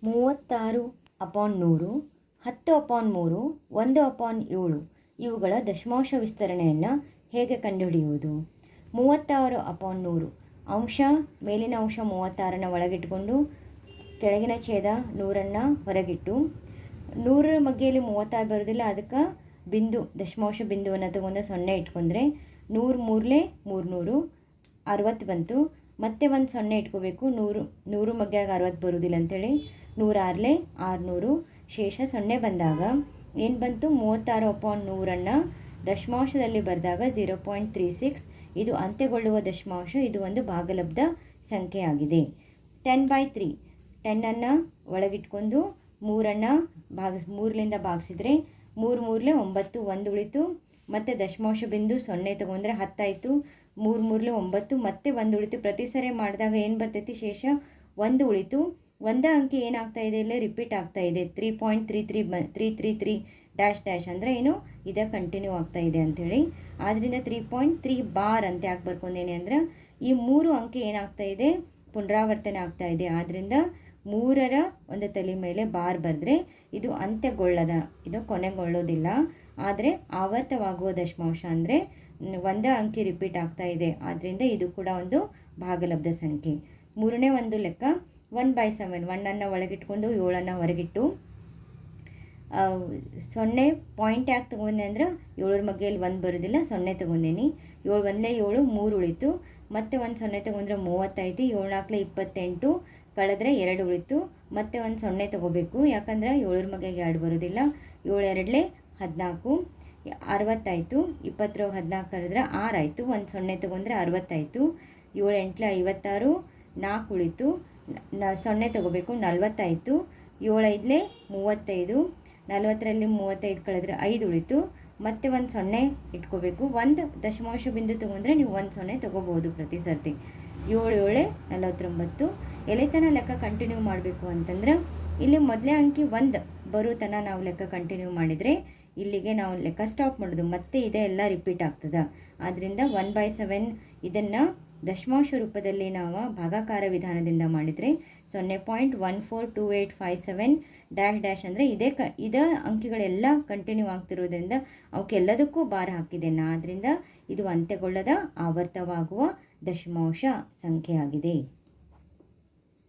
36/100, 10/3, 1/7 ಇವುಗಳ ದಶಮಾಂಶ ವಿಸ್ತರಣೆಯನ್ನು ಹೇಗೆ ಕಂಡುಹಿಡಿಯುವುದು? 36/100 ಅಂಶ, ಮೇಲಿನ ಅಂಶ 36ನ್ನು ಒಳಗಿಟ್ಟುಕೊಂಡು ಕೆಳಗಿನ ಛೇದ 100ನ್ನು ಹೊರಗಿಟ್ಟು, 100ರ ಮಗ್ಗೆಯಲ್ಲಿ 36 ಬರೋದಿಲ್ಲ, ಅದಕ್ಕೆ ದಶಮಾಂಶ ಬಿಂದುವನ್ನು ತಗೊಂಡು 0 ಇಟ್ಕೊಂಡ್ರೆ 100 3 300 60 ಬಂತು. ಮತ್ತೆ ಒಂದು 0 ಇಟ್ಕೋಬೇಕು, 100 ಮಗ್ಗೆಯಾಗ 60 ಬರೋದಿಲ್ಲ ಅಂಥೇಳಿ 100 600, ಶೇಷ 0 ಬಂದಾಗ ಏನು ಬಂತು? 36/100ನ್ನು ದಶಮಾಂಶದಲ್ಲಿ ಬರೆದಾಗ 0.36, ಇದು ಅಂತ್ಯಗೊಳ್ಳುವ ದಶಮಾಂಶ. ಇದು ಒಂದು ಭಾಗಲಬ್ಧ ಸಂಖ್ಯೆಯಾಗಿದೆ. 10/3 10ಅನ್ನು ಒಳಗಿಟ್ಕೊಂಡು 3ರಿಂದ ಭಾಗಿಸಿದರೆ 3 3 9, 1 ಉಳಿತು. ಮತ್ತು ದಶಮಾಂಶ ಬಿಂದು 0 ತಗೊಂಡ್ರೆ 10 ಆಯಿತು. 3 3 9, ಮತ್ತೆ 1 ಉಳಿತು. ಪ್ರತಿ ಸರಿ ಮಾಡಿದಾಗ ಏನು ಬರ್ತೈತಿ? ಶೇಷ 1 ಉಳಿತು. ಒಂದೇ ಅಂಕಿ ಏನಾಗ್ತಾ ಇದೆ? ಇಲ್ಲೇ ರಿಪೀಟ್ ಆಗ್ತಾ ಇದೆ. 3.33 ಡ್ಯಾಶ್ ಅಂದರೆ ಏನು? ಇದು ಕಂಟಿನ್ಯೂ ಆಗ್ತಾ ಇದೆ ಅಂಥೇಳಿ. ಆದ್ದರಿಂದ 3.3 ಬಾರ್ ಅಂತ ಯಾಕೆ ಬರ್ಕೊಂಡೇನೆ ಅಂದರೆ ಈ 3 ಅಂಕಿ ಏನಾಗ್ತಾ ಇದೆ? ಪುನರಾವರ್ತನೆ ಆಗ್ತಾ ಇದೆ. ಆದ್ದರಿಂದ 3ರ ಒಂದು ತಲೆ ಮೇಲೆ ಬಾರ್ ಬರೆದ್ರೆ ಇದು ಅಂತ್ಯಗೊಳ್ಳದ, ಇದು ಕೊನೆಗೊಳ್ಳೋದಿಲ್ಲ. ಆದರೆ ಆವರ್ತವಾಗುವ ದಶಮಾಂಶ ಅಂದರೆ ಒಂದೇ ಅಂಕಿ ರಿಪೀಟ್ ಆಗ್ತಾ ಇದೆ. ಆದ್ದರಿಂದ ಇದು ಕೂಡ ಒಂದು ಭಾಗಲಬ್ಧ ಸಂಖ್ಯೆ. ಮೂರನೇ ಒಂದು ಲೆಕ್ಕ 1/7. 1ಅನ್ನು ಒಳಗಿಟ್ಕೊಂಡು 7ಅನ್ನು ಹೊರಗಿಟ್ಟು 0 ಪಾಯಿಂಟ್ ಯಾಕೆ ತೊಗೊಂಡೆ ಅಂದ್ರೆ 7ರ ಮಗ್ಗೆಯಲ್ಲಿ 1 ಬರೋದಿಲ್ಲ, 0 ತೊಗೊಂಡೇನಿ. 7 1 7 3 ಉಳಿತು. ಮತ್ತೆ ಒಂದು 0 ತೊಗೊಂಡ್ರೆ 35, 7 4 28 ಕಳೆದ್ರೆ 2 ಉಳಿತು. ಮತ್ತೆ ಒಂದು 0 ತೊಗೋಬೇಕು, ಯಾಕಂದ್ರೆ 7ರ ಮಗ್ಗೆಗೆ 2 ಬರೋದಿಲ್ಲ. 7 2 14, 60 ಆಯಿತು. 20 14 ಕಳೆದ್ರೆ 6 ಆಯಿತು. ಒಂದು 0 ತೊಗೊಂಡ್ರೆ 60 ಆಯಿತು. 7 8 56, 4 ಉಳಿತು. 0 ತೊಗೋಬೇಕು, 40 ಆಯಿತು. 7 5 35, 40ರಲ್ಲಿ 35 ಕಳೆದ್ರೆ 5 ಉಳಿತು. ಮತ್ತೆ ಒಂದು 0 ಇಟ್ಕೋಬೇಕು. ಒಂದು ದಶಮಾಂಶ ಬಿಂದು ತೊಗೊಂಡ್ರೆ ನೀವು ಒಂದು 0 ತೊಗೋಬೋದು ಪ್ರತಿ ಸರ್ತಿ. 7 7 49. ಎಲೆತನ ಲೆಕ್ಕ ಕಂಟಿನ್ಯೂ ಮಾಡಬೇಕು ಅಂತಂದ್ರೆ ಇಲ್ಲಿ ಮೊದಲೇ ಅಂಕಿ 1 ಬರೋ ತನಕ ನಾವು ಲೆಕ್ಕ ಕಂಟಿನ್ಯೂ ಮಾಡಿದರೆ ಇಲ್ಲಿಗೆ ನಾವು ಲೆಕ್ಕ ಸ್ಟಾಪ್ ಮಾಡೋದು. ಮತ್ತೆ ಇದೆಲ್ಲ ರಿಪೀಟ್ ಆಗ್ತದೆ. ಆದ್ದರಿಂದ 1/7 ಇದನ್ನು ದಶಮಾಂಶ ರೂಪದಲ್ಲಿ ನಾವು ಭಾಗಾಕಾರ ವಿಧಾನದಿಂದ ಮಾಡಿದರೆ 0.142857 ಡ್ಯಾಶ್ ಅಂದರೆ ಇದೇ ಅಂಕಿಗಳೆಲ್ಲ ಕಂಟಿನ್ಯೂ ಆಗ್ತಿರೋದ್ರಿಂದ ಅವಕ್ಕೆಲ್ಲದಕ್ಕೂ ಬಾರ್ ಹಾಕಿದೆ. ಆದ್ದರಿಂದ ಇದು ಅಂತ್ಯಗೊಳ್ಳದ ಆವರ್ತವಾಗುವ ದಶಮಾಂಶ ಸಂಖ್ಯೆಯಾಗಿದೆ.